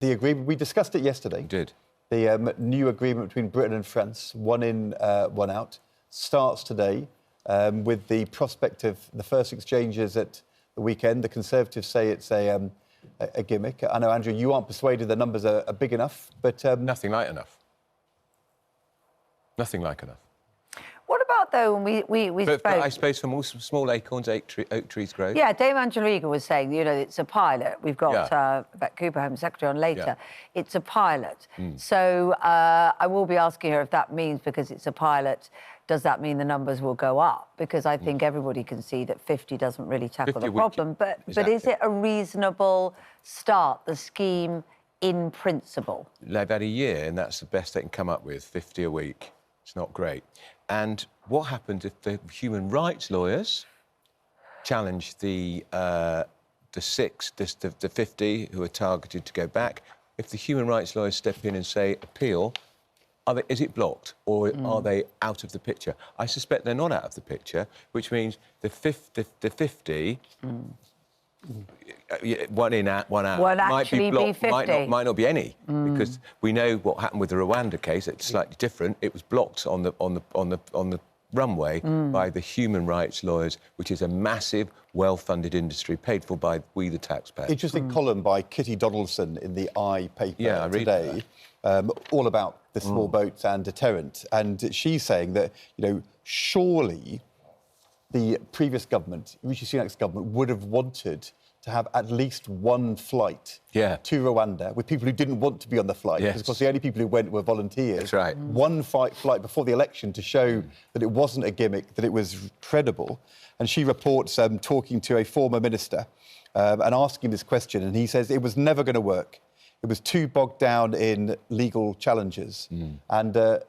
The agreement, we discussed it yesterday. You did. The new agreement between Britain and France, one in, one out, starts today with the prospect of the first exchanges at the weekend. The Conservatives say it's a gimmick. I know, Andrew, you aren't persuaded the numbers are big enough, but... Nothing like enough. Nothing like enough. What about, though, when we spoke... But I suppose from all small acorns, oak trees grow. Yeah, Dame Angelica was saying, you know, it's a pilot. We've got Vet Cooper, Home Secretary, on later. Yeah. It's a pilot. So I will be asking her if that means, because it's a pilot, does that mean the numbers will go up? Because I think everybody can see that 50 doesn't really tackle the problem. But is it a reasonable start, the scheme, in principle? They've had a year, and that's the best they can come up with, 50 a week. It's not great. And what happens if the human rights lawyers challenge the 50 who are targeted to go back? If the human rights lawyers step in and say, appeal, is it blocked, or are they out of the picture? I suspect they're not out of the picture, which means the 50... one in, one out. Might be blocked, 50. Might not be any, because we know what happened with the Rwanda case. It's slightly different. It was blocked on the runway by the human rights lawyers, which is a massive, well-funded industry paid for by we, the taxpayer. Interesting column by Kitty Donaldson in the I paper today, all about the small boats and deterrent. And she's saying that, you know, surely the previous government, Rishi Sunak's government, would have wanted to have at least one flight to Rwanda with people who didn't want to be on the flight. Because, of course, the only people who went were volunteers. That's right. One flight before the election to show that it wasn't a gimmick, that it was credible. And she reports talking to a former minister and asking this question, and he says it was never going to work. It was too bogged down in legal challenges. And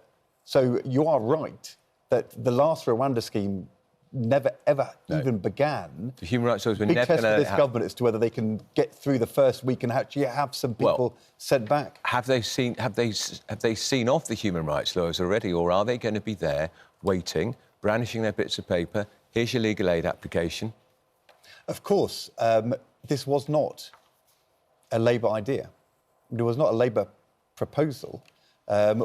so you are right that the last Rwanda scheme never, ever even began. The human rights lawyers were big never test for this government as to whether they can get through the first week and actually have some people sent back. Have they seen off the human rights lawyers already, or are they going to be there waiting, brandishing their bits of paper? Here's your legal aid application. Of course, this was not a Labour idea. It was not a Labour proposal.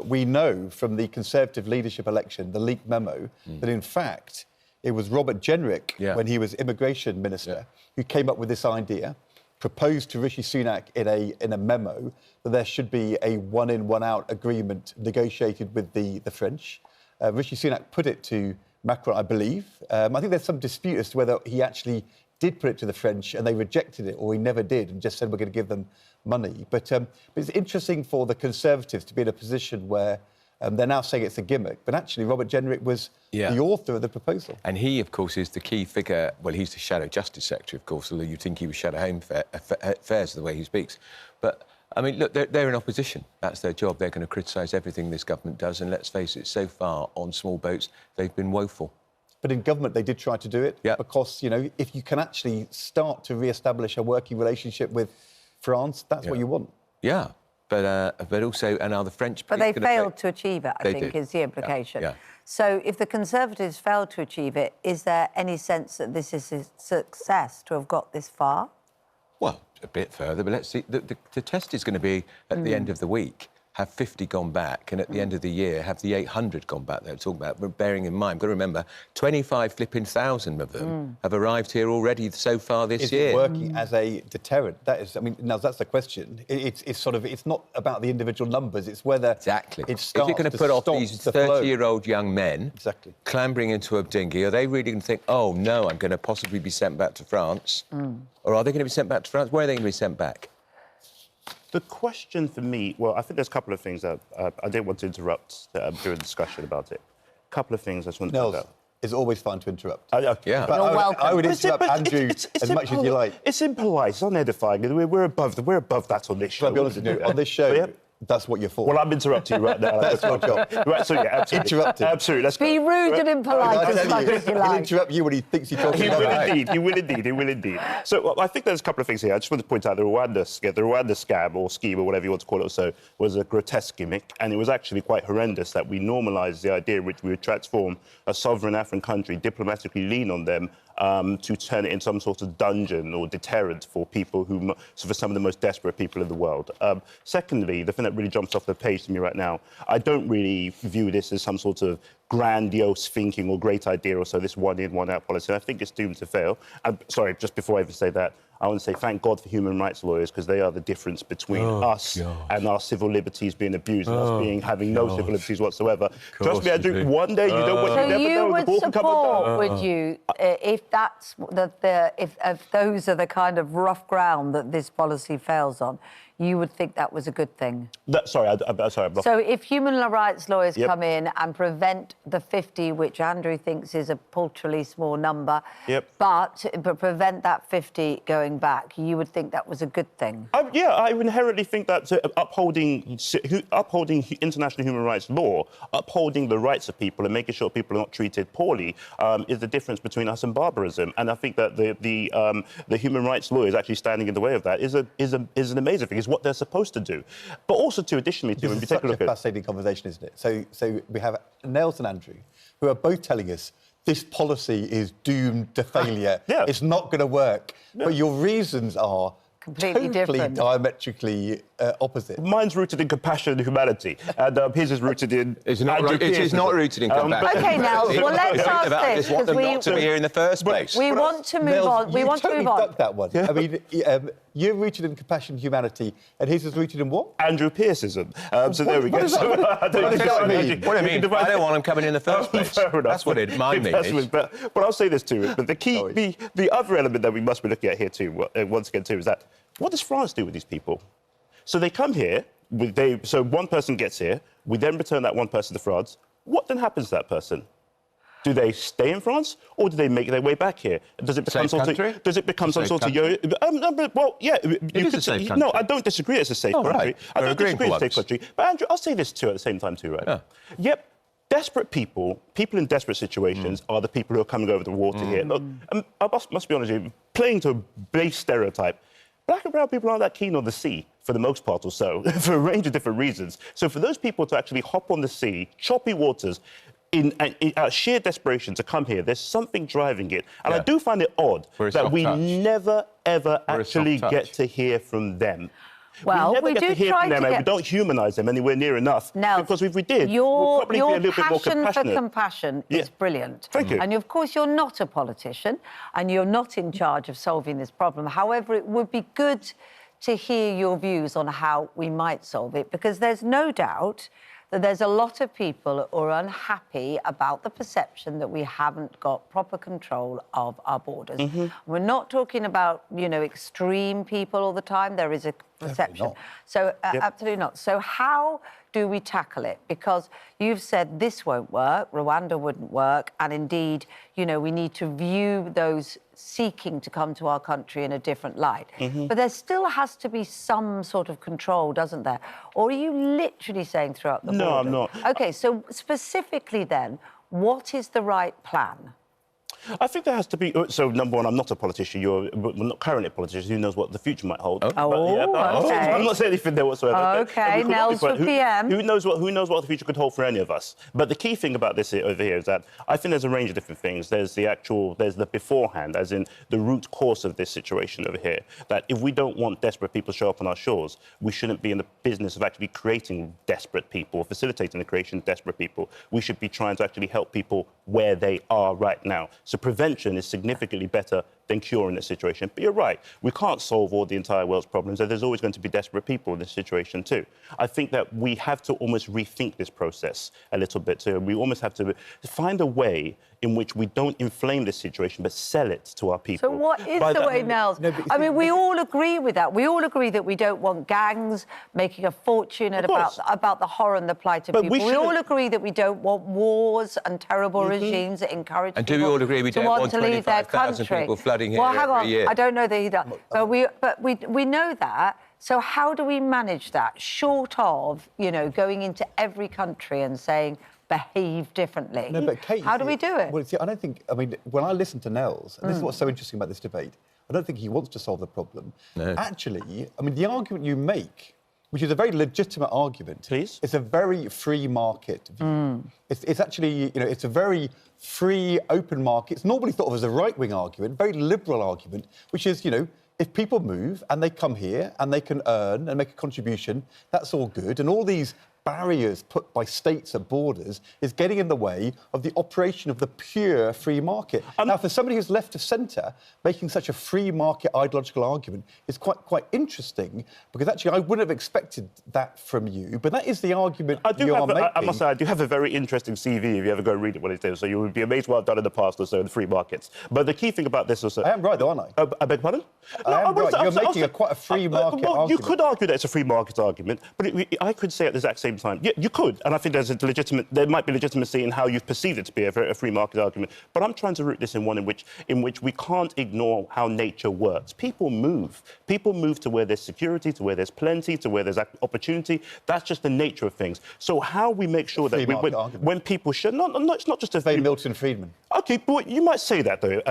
We know from the Conservative leadership election, the leaked memo, that in fact it was Robert Jenrick, when he was Immigration Minister, who came up with this idea, proposed to Rishi Sunak in a memo that there should be a one-in, one-out agreement negotiated with the French. Rishi Sunak put it to Macron, I believe. I think there's some dispute as to whether he actually did put it to the French and they rejected it, or he never did and just said we're going to give them money. But it's interesting for the Conservatives to be in a position where they're now saying it's a gimmick, but actually Robert Jenrick was the author of the proposal. And he, of course, is the key figure. Well, he's the Shadow Justice Secretary, of course, although you'd think he was Shadow Home Affairs the way he speaks. But, I mean, look, they're in opposition. That's their job. They're going to criticise everything this government does, and let's face it, so far on small boats, they've been woeful. But in government, they did try to do it because, you know, if you can actually start to re-establish a working relationship with France, that's what you want. Yeah. But also, and are the French... But they failed to achieve it, I think, is the implication. Yeah. So if the Conservatives failed to achieve it, is there any sense that this is a success to have got this far? Well, a bit further, but let's see. The test is going to be, at the end of the week, have 50 gone back, and at the end of the year, have the 800 gone back they're talking about. But bearing in mind, got to remember, 25,000 of them have arrived here already so far this year. Is it working as a deterrent? That is, I mean, now that's the question. It's not about the individual numbers, it's whether it starts Is it going to put off these 30-year-old young men clambering into a dinghy? Are they really going to think, oh, no, I'm going to possibly be sent back to France? Or are they going to be sent back to France? Where are they going to be sent back? The question for me, well, I think there's a couple of things that I didn't want to interrupt during the discussion about it. A couple of things I just want to talk about. It's always fun to interrupt. You're welcome. I would interrupt Andrew as much as you like. It's impolite, it's unedifying. We're above that on this show. I'll be honest with you, on this show, That's what you're for. Well, I'm interrupting you right now. That's your job. Right, so yeah, absolutely. Interrupt him. Absolutely. Let's Be go. rude and impolite as much as you He'll like. interrupt you when he thinks you're talking He about will it. indeed. He will indeed. He will indeed. So I think there's a couple of things here. I just want to point out the Rwanda scam or scheme or whatever you want to call it was a grotesque gimmick, and it was actually quite horrendous that we normalised the idea in which we would transform a sovereign African country, diplomatically lean on them to turn it into some sort of dungeon or deterrent for people for some of the most desperate people in the world. Secondly, the thing that really jumps off the page to me right now, I don't really view this as some sort of grandiose thinking or great idea or so, this one-in, one-out policy. I think it's doomed to fail. Sorry, just before I even say that, I want to say thank God for human rights lawyers, because they are the difference between us and our civil liberties being abused and us having no civil liberties whatsoever. Trust me, Andrew, one day you don't want to never know. So you The ball would can come support, undone. would you, if that's if those are the kind of rough ground that this policy fails on, you would think that was a good thing? Sorry, I'm not... So if human rights lawyers come in and prevent the 50, which Andrew thinks is a paltrily small number, but prevent that 50 going back, you would think that was a good thing? Yeah, I inherently think that upholding international human rights law, upholding the rights of people and making sure people are not treated poorly is the difference between us and barbarism. And I think that the human rights law is actually standing in the way of that is an amazing thing. It's what they're supposed to do. But also, additionally, when we take a look at... It's a fascinating conversation, isn't it? So we have Nels and Andrew, who are both telling us this policy is doomed to failure. It's not going to work. But your reasons are completely different, diametrically opposite. Mine's rooted in compassion and humanity, and his is rooted in... It is not rooted in compassion. OK, Nels, well, let's ask this. Want them not to be here in the first place. We want to move on. We want to move on. Ducked that one. I mean, you're rooted in compassion and humanity, and his is rooted in what? Andrew Pearceism. So there we go. What does that mean? What do you mean? I don't want him coming in the first place. That's what mine means. But I'll say this too. But the key, the other element that we must be looking at here too, once again too, is that what does France do with these people? So they come here. So one person gets here. We then return that one person to France. What then happens to that person? Do they stay in France, or do they make their way back here? Does it become some sort of... well, yeah. It is a safe country. No, I don't disagree. It's a safe country. Right. I don't disagree it's a safe country. But Andrew, I'll say this too at the same time too, right? Yeah. Yep. Desperate people in desperate situations are the people who are coming over the water here. Look, I must be honest with you, playing to a base stereotype, black and brown people aren't that keen on the sea, for the most part or so, for a range of different reasons. So for those people to actually hop on the sea, choppy waters, in sheer desperation to come here, there's something driving it. And I do find it odd that we never, ever actually get to hear from them. Well, we never get to hear from them, and we don't humanise them anywhere near enough. Now, because if we did, your we'd probably be a little bit more passion compassionate. for compassion is brilliant. Thank you. And, of course, you're not a politician, and you're not in charge of solving this problem. However, it would be good to hear your views on how we might solve it, because there's no doubt that there's a lot of people who are unhappy about the perception that we haven't got proper control of our borders. We're not talking about, extreme people all the time. There is a perception. So, absolutely not. So how do we tackle it? Because you've said this won't work, Rwanda wouldn't work, and indeed, we need to view those seeking to come to our country in a different light. But there still has to be some sort of control, doesn't there? Or are you literally saying throughout the border? No, I'm not. OK, so specifically then, what is the right plan? I think there has to be... So, number one, I'm not a politician. You're not currently a politician. Who knows what the future might hold? OK. I'm not saying anything there whatsoever. OK, Nels for PM. Who knows what the future could hold for any of us? But the key thing about this over here is that I think there's a range of different things. There's the beforehand, as in the root cause of this situation over here, that if we don't want desperate people to show up on our shores, we shouldn't be in the business of actually creating desperate people, or facilitating the creation of desperate people. We should be trying to actually help people where they are right now. So prevention is significantly better than curing the situation. But you're right, we can't solve all the entire world's problems, and there's always going to be desperate people in this situation too. I think that we have to almost rethink this process a little bit too. We almost have to find a way in which we don't inflame this situation, but sell it to our people. So what is the way, Nels? I mean, we all agree with that. We all agree that we don't want gangs making a fortune about the horror and the plight of people. We all agree that we don't want wars and terrible regimes that encourage people do we all agree we don't want to leave their 25,000 country? people flooding here well, hang on. every year? I don't know that he does. But we know that. So how do we manage that, short of, you know, going into every country and saying, behave differently? No, but Kate, how do we do it? Well, see, I don't think... I mean, when I listen to Nels, and this is what's so interesting about this debate, I don't think he wants to solve the problem. No. Actually, I mean, the argument you make, which is a very legitimate argument... Please? It's a very free market view. It's actually, you know, it's a very free, open market. It's normally thought of as a right-wing argument, very liberal argument, which is, you know, if people move and they come here and they can earn and make a contribution, that's all good. And all these barriers put by states at borders is getting in the way of the operation of the pure free market. Now, for somebody who's left of centre, making such a free market ideological argument is quite interesting, because actually I wouldn't have expected that from you, but that is the argument you are making. I must say, I do have a very interesting CV if you ever go read it, what it is, so you would be amazed what I've done in the past or so in the free markets. But the key thing about this also... I am right, though, aren't I? I beg pardon? I am right. You're making quite a free market argument. You could argue that it's a free market argument, but I could say at the exact same time, yeah, you could, and I think there might be legitimacy in how you've perceived it to be a free market argument. But I'm trying to root this in one in which we can't ignore how nature works. People move. People move to where there's security, to where there's plenty, to where there's opportunity. That's just the nature of things. So how we make sure that when people should... No, it's not just a... Say Milton Friedman. OK, but you might say that, though.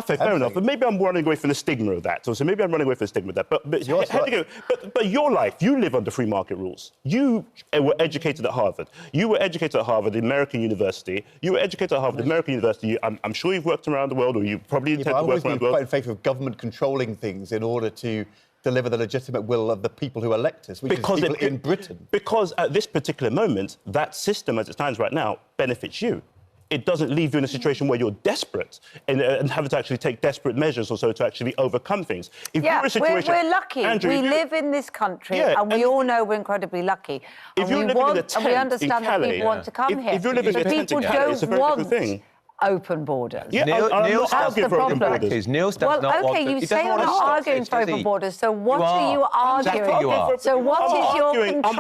Fair enough, but maybe I'm running away from the stigma of that. So maybe I'm running away from the stigma of that. But your life, you live under free market rules. You were educated at Harvard. You were educated at Harvard, the American university. You were educated at Harvard, the American university. I'm sure you've worked around the world, or you probably intend to work around the world. I've always been quite in favour of government controlling things in order to deliver the legitimate will of the people who elect us, which is people in Britain. Because at this particular moment, that system, as it stands right now, benefits you. It doesn't leave you in a situation where you're desperate and having to actually take desperate measures or so to actually overcome things. If you're in a situation, we're lucky. Andrew, we live in this country, and we all know we're incredibly lucky. If you're living in a tent we understand that people want to come here. If you're living in a tent in Calais, it's a very different thing. Open borders. Yeah, Neil, that's the problem. Neil does not want OK, you say you're not arguing for open borders, so what are you arguing? So what is your control?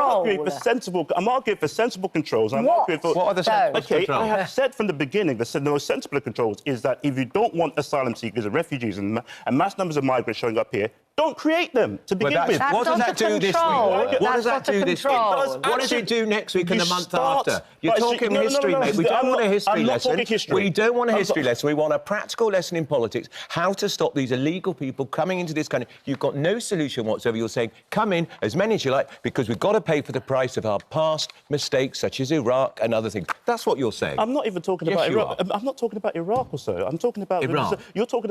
I'm arguing for sensible controls. What are the sensible controls? I have said from the beginning that the most sensible controls is that if you don't want asylum seekers and refugees and mass numbers of migrants showing up here, don't create them to begin with. What does that do this week? What does that do this week? What does it do next week and the month after? You're talking history, mate. We don't want a history lesson. We don't want a history lesson. We want a practical lesson in politics, how to stop these illegal people coming into this country. You've got no solution whatsoever. You're saying, come in, as many as you like, because we've got to pay for the price of our past mistakes, such as Iraq and other things. That's what you're saying. I'm not even talking about Iraq. I'm not talking about Iraq or so. I'm talking about... Iran. You're talking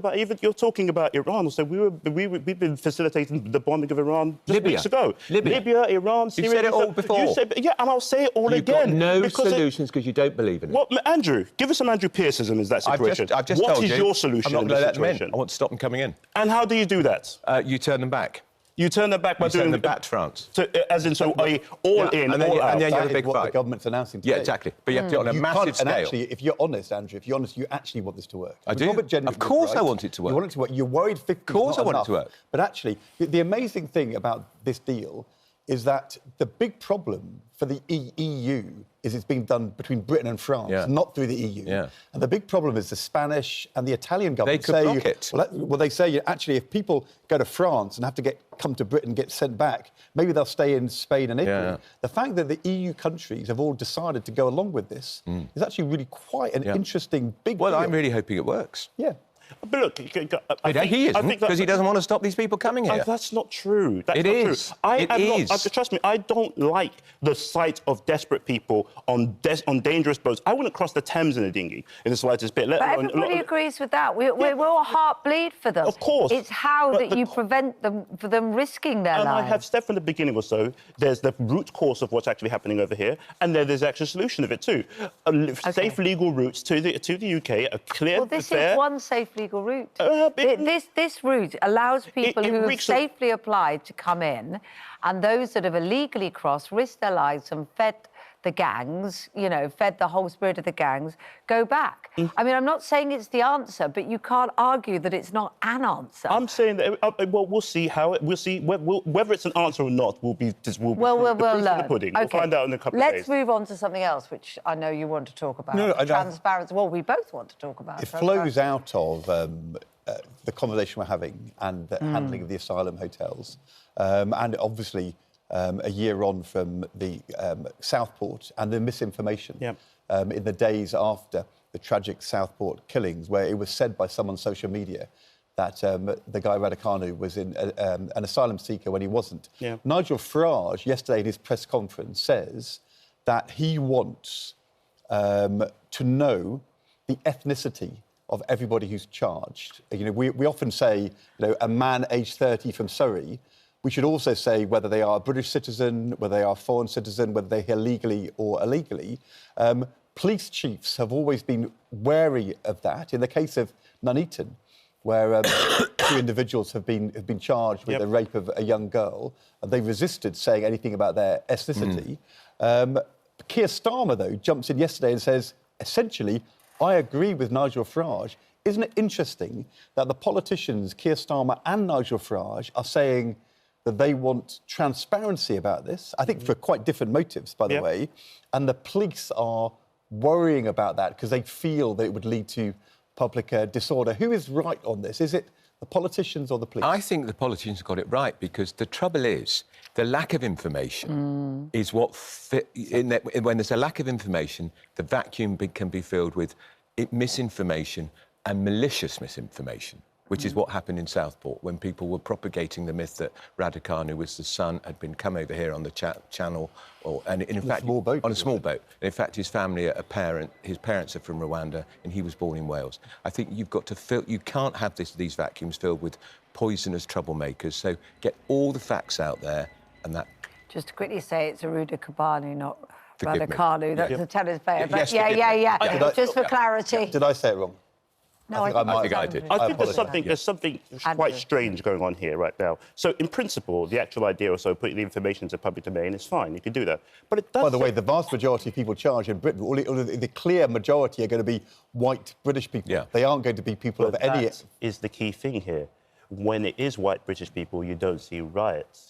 about Iran. So we've been facilitating the bombing of Iran just weeks ago. Libya, Iran, Syria... You said it all before. Yeah, and I'll say it all again. You've got no solutions because you don't believe in it. Well, Andrew, give us some Andrew Pearceism in that situation. I've just told you. What is your solution in this situation? I want to stop them coming in. And how do you do that? You turn them back. You turn them back by doing... send them back to France. So, as in, so all in, all out. And then you have a big what fight. The government's announcing today. Yeah, exactly. But you have to do it on a massive scale. And actually, if you're honest, Andrew, if you're honest, you actually want this to work. I do. Of course I want it to work. You want it to work. You're worried 50 Of course I want it to work. But actually, the amazing thing about this deal is that the big problem for the EU is it's being done between Britain and France, not through the EU. Yeah. And the big problem is the Spanish and the Italian government They could block it. Well, they say, actually, if people go to France and have to come to Britain, get sent back, maybe they'll stay in Spain and Italy. Yeah. The fact that the EU countries have all decided to go along with this is actually really quite an interesting big deal. Well, I'm really hoping it works. Yeah. But look, he isn't, because he doesn't want to stop these people coming here. That's not true. It is. Trust me, I don't like the sight of desperate people on dangerous boats. I wouldn't cross the Thames in a dinghy in the slightest bit. But everybody agrees with that. We're all heart bleed for them. Of course. It's how that you prevent them risking their lives. And I have said from the beginning or so, there's the root cause of what's actually happening over here, and there's actually a solution of it too. Safe legal routes to the UK, a clear, Well, this is one safe legal route. This route allows people who have safely applied to come in, and those that have illegally crossed, risked their lives and fed the gangs, fed the whole spirit of the gangs, go back. I mean, I'm not saying it's the answer, but you can't argue that it's not an answer. I'm saying that, well, we'll see whether it's an answer or not will be the proof learn. of the pudding. Okay. We'll find out in a couple of days. Let's move on to something else, which I know you want to talk about. No, transparency. Well, we both want to talk about it. Flows out of the conversation we're having and the handling of the asylum hotels, and obviously a year on from the Southport and the misinformation in the days after the tragic Southport killings, where it was said by someone on social media that the guy Raducanu was an asylum seeker when he wasn't. Nigel Farage, yesterday in his press conference, says that he wants to know the ethnicity of everybody who's charged. You know, we often say, you know, a man aged 30 from Surrey. We should also say whether they are a British citizen, whether they are a foreign citizen, whether they're here legally or illegally. Police chiefs have always been wary of that. In the case of Nuneaton, where 2 individuals have been charged with the rape of a young girl, and they resisted saying anything about their ethnicity. Keir Starmer, though, jumps in yesterday and says, essentially, I agree with Nigel Farage. Isn't it interesting that the politicians, Keir Starmer and Nigel Farage, are saying that they want transparency about this, I think for quite different motives, by the way, and the police are worrying about that because they feel that it would lead to public disorder. Who is right on this? Is it the politicians or the police? I think the politicians got it right, because the trouble is the lack of information is what... when there's a lack of information, the vacuum can be filled with misinformation and malicious misinformation, which is what happened in Southport when people were propagating the myth that Raducanu was the son, had been come over here on the channel, and in fact, on a small boat. And in fact, his family his parents are from Rwanda, and he was born in Wales. I think you've got to you can't have these vacuums filled with poisonous troublemakers. So get all the facts out there, and that. Just to quickly say, it's Aruda Kabanu, not Raducanu. That's a tennis player. But Yes, just for clarity. Did I say it wrong? No, I think I did. I think there's something quite strange going on here right now. So, in principle, the actual idea of putting the information into public domain is fine. You can do that. But it does... By the way, the vast majority of people charged in Britain, the clear majority are going to be white British people. Yeah. They aren't going to be people of any... That is the key thing here. When it is white British people, you don't see riots.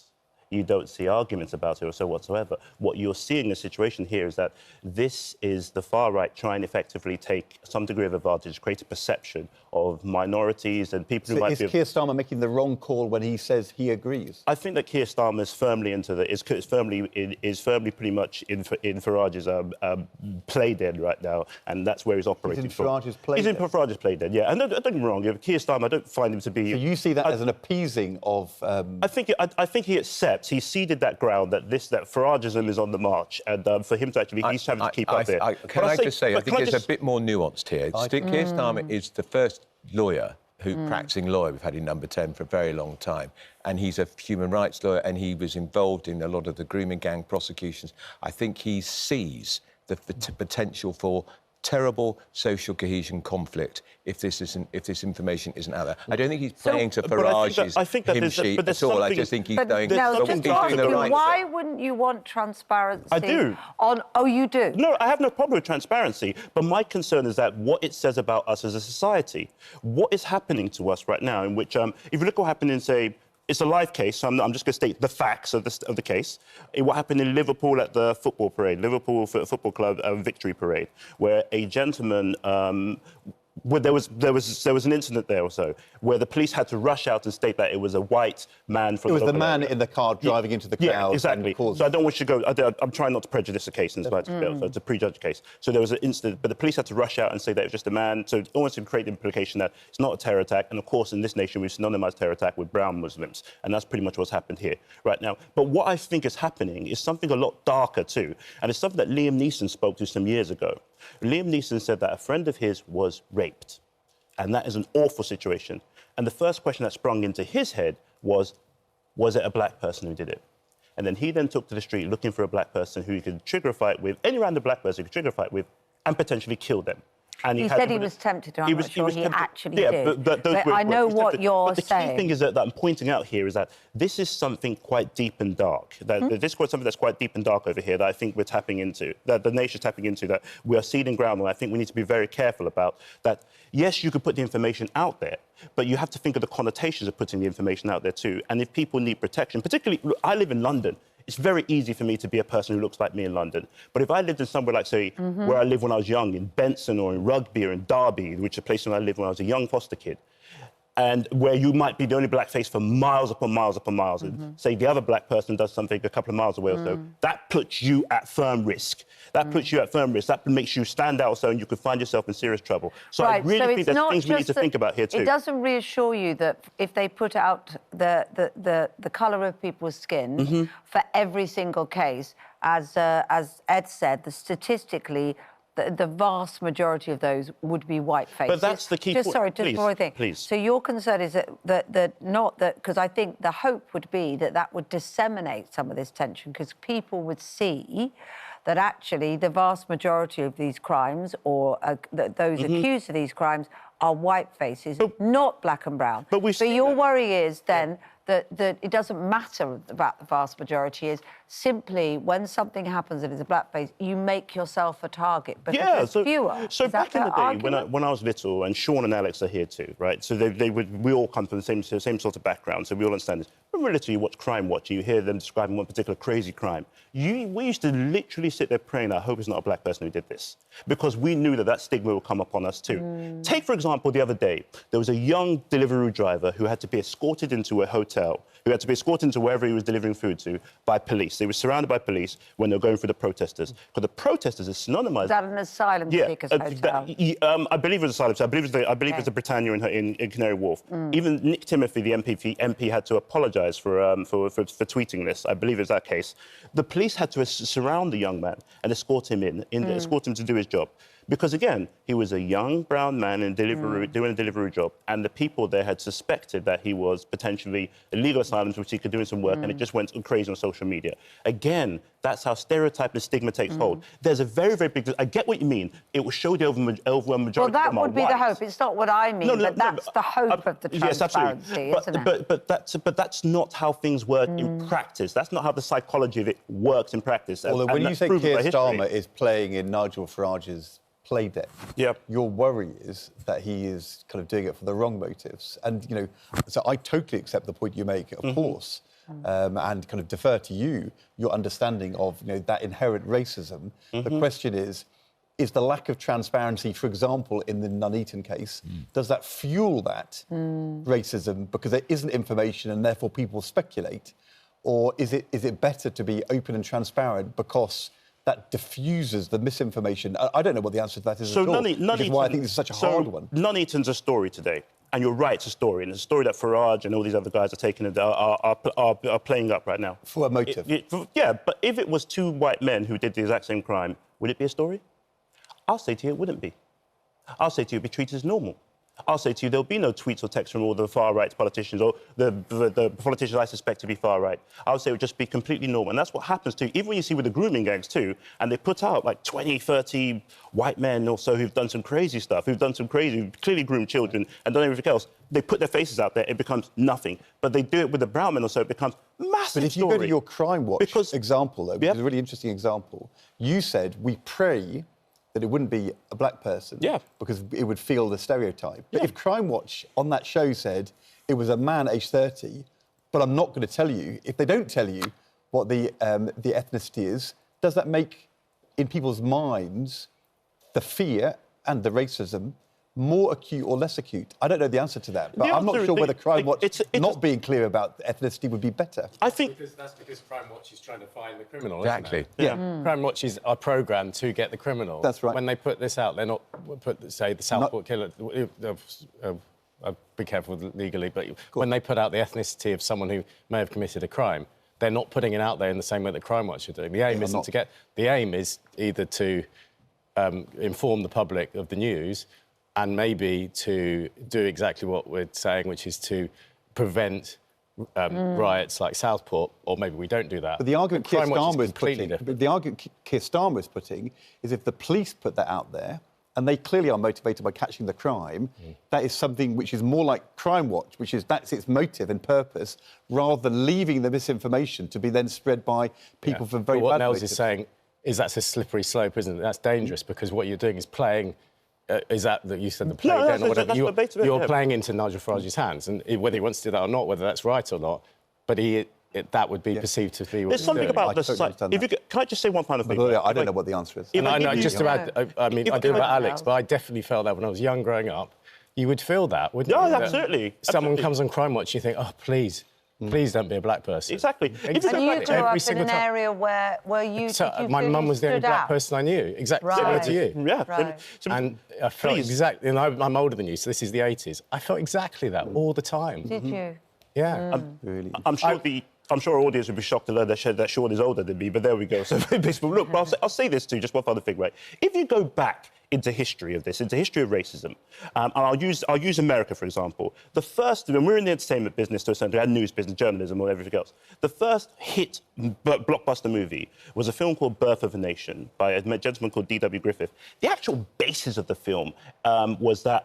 You don't see arguments about it or so whatsoever. What you're seeing in the situation here is that this is the far right trying to effectively take some degree of advantage, create a perception of minorities and people who might be... Is Keir Starmer making the wrong call when he says he agrees? I think that Keir Starmer is firmly is firmly pretty much in Farage's play dead right now, and that's where he's operating He's in Farage's play dead. He's in Farage's play dead, yeah. And don't get me wrong, Keir Starmer, I don't find him to be... So you see that as an appeasing of... I think he accepts. He ceded that ground that Faragism is on the march, and for him to actually, he's having to keep up there. Can I just say, I think it's a bit more nuanced here. Keir Starmer is the first lawyer practicing lawyer we've had in Number 10 for a very long time, and he's a human rights lawyer, and he was involved in a lot of the grooming gang prosecutions. I think he sees the potential for terrible social cohesion conflict if this information isn't out there. I don't think he's playing to Farage's hymn sheet at all. I just think he's doing the right thing. Why wouldn't you want transparency? I do. Oh, you do? No, I have no problem with transparency, but my concern is that what it says about us as a society, what is happening to us right now, in which, if you look what happened in, say, it's a live case, so I'm just going to state the facts of the case. What happened in Liverpool at the football parade, Liverpool Football Club victory parade, where a gentleman... there was an incident there or so where the police had to rush out and state that it was a white man from... It was the man in the car driving into the crowd. Yeah, exactly. So I don't want you to go... I'm trying not to prejudice the case in this so it's a prejudged case. So there was an incident, but the police had to rush out and say that it was just a man, so almost to create the implication that it's not a terror attack. And, of course, in this nation, we've synonymized terror attack with brown Muslims, and that's pretty much what's happened here right now. But what I think is happening is something a lot darker, too, and it's something that Liam Neeson spoke to some years ago. Liam Neeson said that a friend of his was raped, and that is an awful situation. And the first question that sprung into his head was it a black person who did it? And then he took to the street looking for a black person who he could trigger a fight with, any random black person he could trigger a fight with, and potentially kill them. And he said he was tempted to. I'm not sure he actually did. But I know what you're saying. The key thing is that I'm pointing out here is that this is something quite deep and dark. This is something that's quite deep and dark over here that I think we're tapping into, that the nation's tapping into, that we are seeding ground on. I think we need to be very careful about that. Yes, you could put the information out there, but you have to think of the connotations of putting the information out there too. And if people need protection, particularly, I live in London. It's very easy for me to be a person who looks like me in London. But if I lived in somewhere like, say, where I lived when I was young, in Benson or in Rugby or in Derby, which is a place where I lived when I was a young foster kid, and where you might be the only black face for miles upon miles upon miles, and say the other black person does something a couple of miles away or so, that puts you at firm risk. That puts you at firm risk. That makes you stand out so and you could find yourself in serious trouble. So I really think there's things we need to think about here too. It doesn't reassure you that if they put out the colour of people's skin for every single case, as Ed said, statistically, the vast majority of those would be white faces. But that's the key point. Sorry, just please, before I think. Please. So your concern is because I think the hope would be that would disseminate some of this tension, because people would see that actually the vast majority of these crimes, or those accused of these crimes, are white faces, not black and brown. But your worry is then that it doesn't matter about the vast majority, is simply when something happens that is a blackface, you make yourself a target because there's fewer. So back in the day, when I was little, and Sean and Alex are here too, right? So we all come from the same sort of background, so we all understand this. When we're little, you watch Crime Watch, you hear them describing one particular crazy crime. We used to literally sit there praying, I hope it's not a black person who did this, because we knew that stigma would come upon us too. Take, for example, the other day, there was a young Deliveroo driver who had to be escorted into a hotel, who had to be escorted into wherever he was delivering food to by police. They were surrounded by police when they were going through the protesters. Because the protesters are synonymised... Is that an asylum seekers hotel? I believe it was asylum. I believe it's the Britannia in Canary Wharf. Even Nick Timothy, the MP, had to apologise for tweeting this. I believe it's that case. The police had to surround the young man and escort him escort him to do his job. Because, again, he was a young brown man in doing a Deliveroo job, and the people there had suspected that he was potentially illegal asylums, which he could do in some work, and it just went crazy on social media. Again, that's how stereotype and stigma takes hold. There's a very, very big... I get what you mean. It will show the overwhelming majority of them are white. Well, that would be the hope. It's not what I mean, but that's the hope of the transparency, isn't it? But that's not how things work in practice. That's not how the psychology of it works in practice. Although when you say Keir Starmer is playing in Nigel Farage's play dead, your worry is that he is kind of doing it for the wrong motives. And, you know, so I totally accept the point you make, of course, and kind of defer to you, your understanding of, you know, that inherent racism. The question is the lack of transparency, for example, in the Nuneaton case, does that fuel that racism because there isn't information and therefore people speculate? Or is it better to be open and transparent because that diffuses the misinformation? I don't know what the answer to that is at all, which is why I think this is such a hard one. Nuneaton's a story today, and you're right, it's a story, and it's a story that Farage and all these other guys are playing up right now. For a motive. Yeah, but if it was two white men who did the exact same crime, would it be a story? I'll say to you it wouldn't be. I'll say to you it'd be treated as normal. I'll say to you, there'll be no tweets or texts from all the far-right politicians or the politicians I suspect to be far-right. I would say it would just be completely normal. And that's what happens too. Even when you see with the grooming gangs too, and they put out like 20, 30 white men or so who've done some crazy stuff, who've clearly groomed children and done everything else, they put their faces out there, it becomes nothing. But they do it with the brown men or so, it becomes massive. But if you go to your Crime Watch example, though, which is a really interesting example, you said we pray that it wouldn't be a black person because it would feel the stereotype. But if Crime Watch on that show said it was a man aged 30, but I'm not going to tell you, if they don't tell you what the ethnicity is, does that make, in people's minds, the fear and the racism more acute or less acute? I don't know the answer to that, but I'm not sure whether Crime Watch not being clear about ethnicity would be better. I think... That's because Crime Watch is trying to find the criminal, Exactly. Isn't it? Crime Watch is a programme to get the criminal. That's right. When they put this out, they're not say the Southport killer... I'll be careful legally, but when they put out the ethnicity of someone who may have committed a crime, they're not putting it out there in the same way that Crime Watch are doing. The aim isn't to get... The aim is either to inform the public of the news and maybe to do exactly what we're saying, which is to prevent riots like Southport, or maybe we don't do that. But the argument Keir Starmer is putting is if the police put that out there, and they clearly are motivated by catching the crime, that is something which is more like Crime Watch, which is that's its motive and purpose, rather than leaving the misinformation to be then spread by people for very bad motives. What Nels is saying is that's a slippery slope, isn't it? That's dangerous because what you're doing is playing... is that you said the play then or whatever? You're playing into Nigel Farage's hands, and whether he wants to do that or not, whether that's right or not, but that would be perceived to be what There's something about the site. Can I just say one final thing? I don't know what the answer is. I know, just about... I mean, I do about Alex, but I definitely felt that when I was young growing up, you would feel that, wouldn't you? Yeah, That absolutely. Someone comes on Crime Watch, you think, oh, please don't be a black person. Exactly. And you grew up in an time. area where you... My mum was the only black person I knew, exactly similar to you. Yeah. Right. And I felt exactly... And I'm older than you, so this is the 80s. I felt exactly that all the time. Did you? Yeah. Really. I'm sure our audience would be shocked to learn that Sean is older than me, but there we go. So, look, I'll say this too, just one final thing, right? If you go back into history of this, into history of racism, and I'll use America, for example. The first, when we're in the entertainment business to a certain degree, and news business, journalism, or everything else, the first hit blockbuster movie was a film called Birth of a Nation by a gentleman called D.W. Griffith. The actual basis of the film was that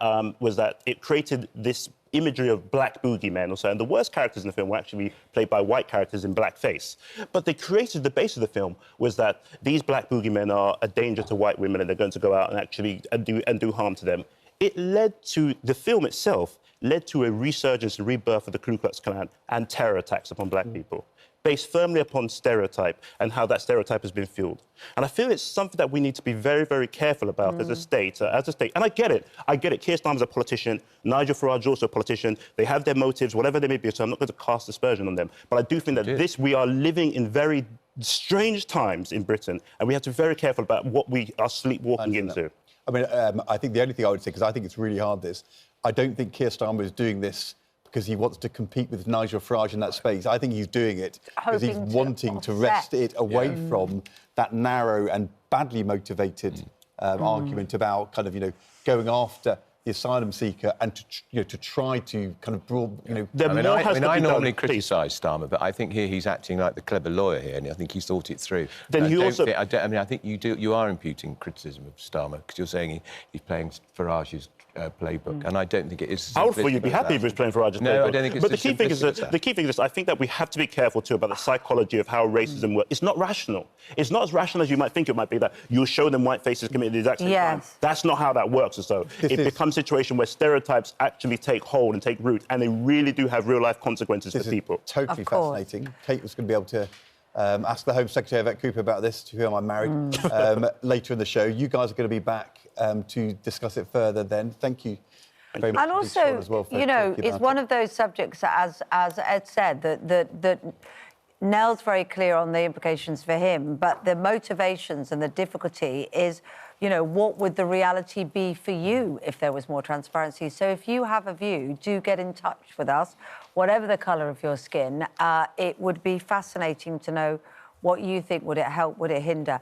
it created this imagery of black boogeymen or so, and the worst characters in the film were actually played by white characters in blackface. But they created, the base of the film was that these black boogeymen are a danger to white women and they're going to go out and actually do harm to them. It led to, the film itself led to a resurgence and rebirth of the Ku Klux Klan and terror attacks upon black people, based firmly upon stereotype and how that stereotype has been fueled. And I feel it's something that we need to be very, very careful about as a state. And I get it. Keir Starmer's a politician. Nigel Farage is also a politician. They have their motives, whatever they may be, so I'm not going to cast aspersion on them. But I do think that we are living in very strange times in Britain, and we have to be very careful about what we are sleepwalking into. I mean, I think the only thing I would say, because I think it's really hard, I don't think Keir Starmer is doing this because he wants to compete with Nigel Farage in that space. I think he's doing it because he's wanting to wrest it away from that narrow and badly motivated argument about kind of, going after the asylum seeker and to try to kind of I normally criticise Starmer, but I think here he's acting like the clever lawyer here, and I think he's thought it through. I think you are imputing criticism of Starmer because you're saying he's playing Farage's playbook, and I don't think it is. I would thought you'd be happy if he was playing Farage's playbook. No, I don't think it's. But the key thing is, I think that we have to be careful too about the psychology of how racism works. It's not rational. It's not as rational as you might think it might be. That you'll show them white faces committed the exact same crime. That's not how that works. So it becomes a situation where stereotypes actually take hold and take root, and they really do have real life consequences for people. Totally fascinating. Kate was going to be able to ask the Home Secretary, Yvette Cooper, about this, to whom I'm married, later in the show. You guys are going to be back to discuss it further then. Thank you very much. And also, as well it's one of those subjects, as Ed said, that Nell's very clear on the implications for him, but the motivations and the difficulty is, what would the reality be for you if there was more transparency? So if you have a view, do get in touch with us, whatever the colour of your skin. It would be fascinating to know what you think. Would it help? Would it hinder?